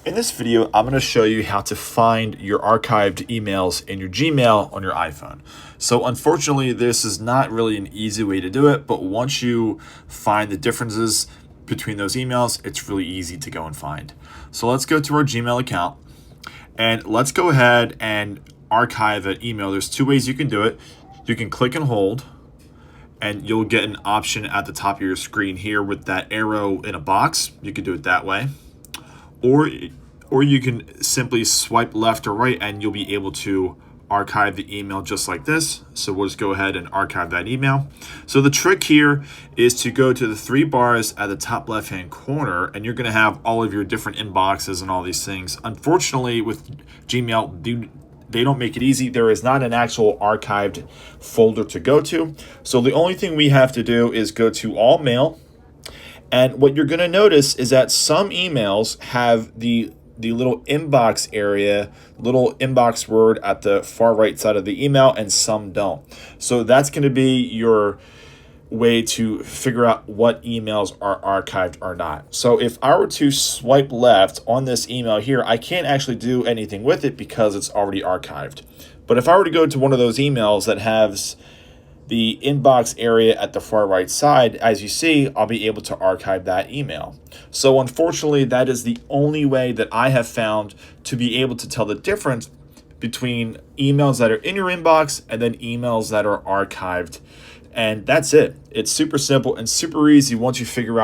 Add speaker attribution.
Speaker 1: In this video, I'm going to show you how to find your archived emails in your Gmail on your iPhone. So unfortunately, this is not really an easy way to do it, but once you find the differences between those emails, it's really easy to go and find. So let's go to our Gmail account and let's go ahead and archive an email. There's two ways you can do it. You can click and hold, and you'll get an option at the top of your screen here with that arrow in a box. You can do it that way. Or you can simply swipe left or right and you'll be able to archive the email just like this. So we'll just go ahead and archive that email. So the trick here is to go to the three bars at the top left hand corner, and you're going to have all of your different inboxes and all these things. Unfortunately, with Gmail, they don't make it easy. There is not an actual archived folder to go to. So the only thing we have to do is go to all mail. And what you're going to notice is that some emails have the little inbox area, little inbox word at the far right side of the email, and some don't. So that's going to be your way to figure out what emails are archived or not. So if I were to swipe left on this email here, I can't actually do anything with it because it's already archived. But if I were to go to one of those emails that has the inbox area at the far right side, as you see, I'll be able to archive that email. So unfortunately, that is the only way that I have found to be able to tell the difference between emails that are in your inbox and then emails that are archived. And that's it. It's super simple and super easy once you figure out